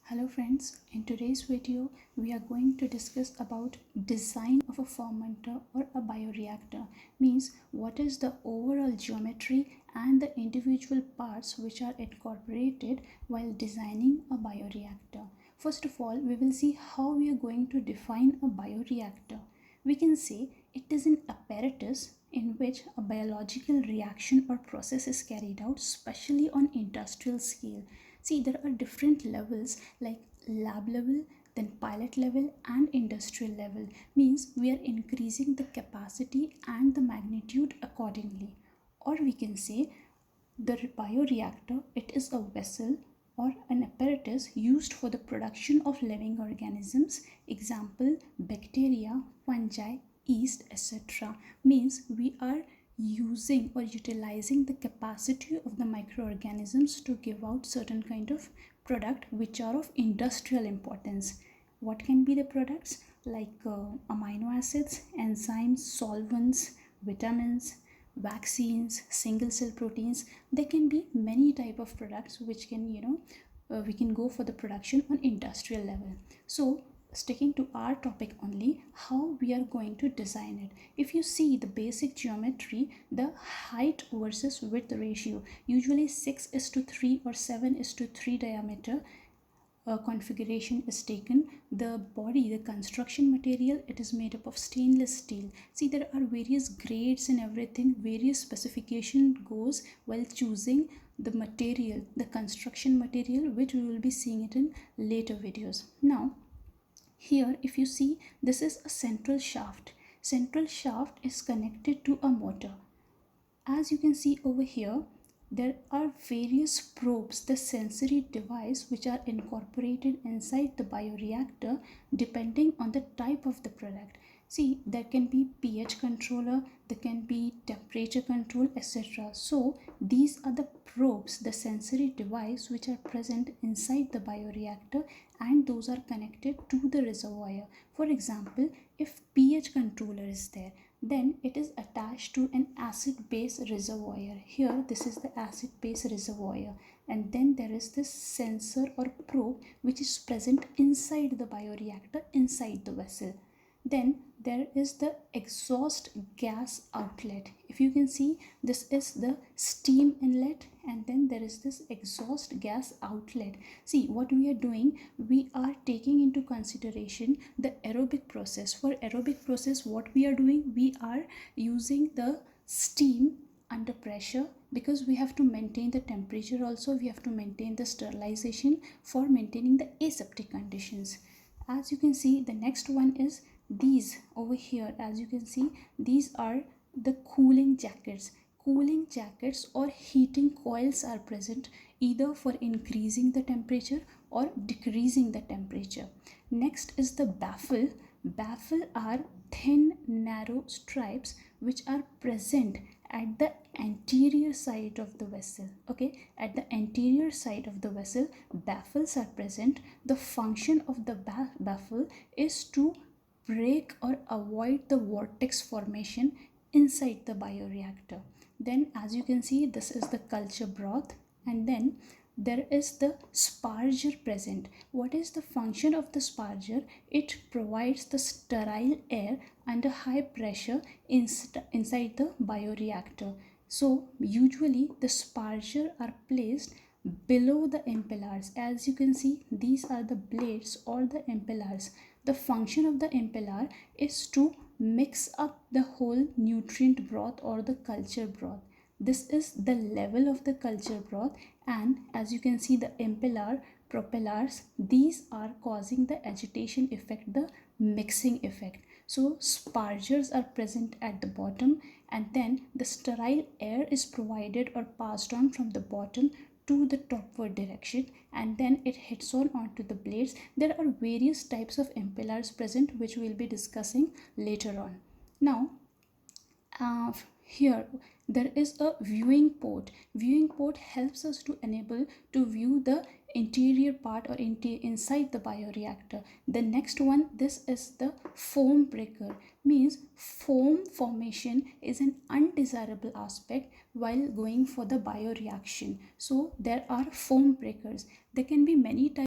Hello friends, in today's video we are going to discuss about design of a fermenter or a bioreactor. Means what is the overall geometry and the individual parts which are incorporated while designing a bioreactor. First of all, we will see how we are going to define a bioreactor. We can say it is an apparatus in which a biological reaction or process is carried out, especially on industrial scale. See, there are different levels like lab level, then pilot level, and industrial level. Means we are increasing the capacity and the magnitude accordingly. Or we can say the bioreactor, it is a vessel or an apparatus used for the production of living organisms, example bacteria, fungi, yeast, etc. Means we are using or utilizing the capacity of the microorganisms to give out certain kind of product which are of industrial importance. What can be the products? Like amino acids, enzymes, solvents, vitamins, vaccines, single cell proteins. There can be many type of products which can we can go for the production on industrial level. So sticking to our topic only, how we are going to design it. If you see the basic geometry, the height versus width ratio, usually 6:3 or 7:3 diameter configuration is taken. The body, the construction material, it is made up of stainless steel. See, there are various grades and everything, various specification goes while choosing the material, the construction material, which we will be seeing it in later videos. Now here, if you see, this is a central shaft. Central shaft is connected to a motor. As you can see over here, there are various probes, the sensory device, which are incorporated inside the bioreactor depending on the type of the product. See, there can be pH controller, there can be temperature control, etc. So these are the probes, the sensory device, which are present inside the bioreactor, and those are connected to the reservoir. For example, if pH controller is there, then it is attached to an acid base reservoir. Here this is the acid base reservoir, and then there is this sensor or probe which is present inside the bioreactor, inside the vessel. Then there is the exhaust gas outlet. If you can see, this is the steam inlet, and then there is this exhaust gas outlet. See, what we are doing, we are taking into consideration the aerobic process. For aerobic process, what we are doing, we are using the steam under pressure, because we have to maintain the temperature, also we have to maintain the sterilization for maintaining the aseptic conditions. As you can see, the next one is these over here. As you can see, these are the cooling jackets. Cooling jackets or heating coils are present, either for increasing the temperature or decreasing the temperature. Next is the baffle. Baffle are thin narrow stripes which are present at the anterior side of the vessel. Okay, at the anterior side of the vessel, baffles are present. The function of the baffle is to break or avoid the vortex formation inside the bioreactor. Then as you can see, this is the culture broth, and then there is the sparger present. What is the function of the sparger? It provides the sterile air under high pressure inside the bioreactor. So usually the sparger are placed below the impellers. As you can see, these are the blades or the impellers. The function of the impeller is to mix up the whole nutrient broth or the culture broth. This is the level of the culture broth, and as you can see, the impeller propellers, these are causing the agitation effect, the mixing effect. So spargers are present at the bottom, and then the sterile air is provided or passed on from the bottom to the topward direction, and then it hits on onto the blades. There are various types of impellers present, which we will be discussing later on. Now here there is a viewing port. Viewing port helps us to enable to view the interior part or inside the bioreactor. The next one, this is the foam breaker. Means foam formation is an undesirable aspect while going for the bioreaction. So there are foam breakers. There can be many types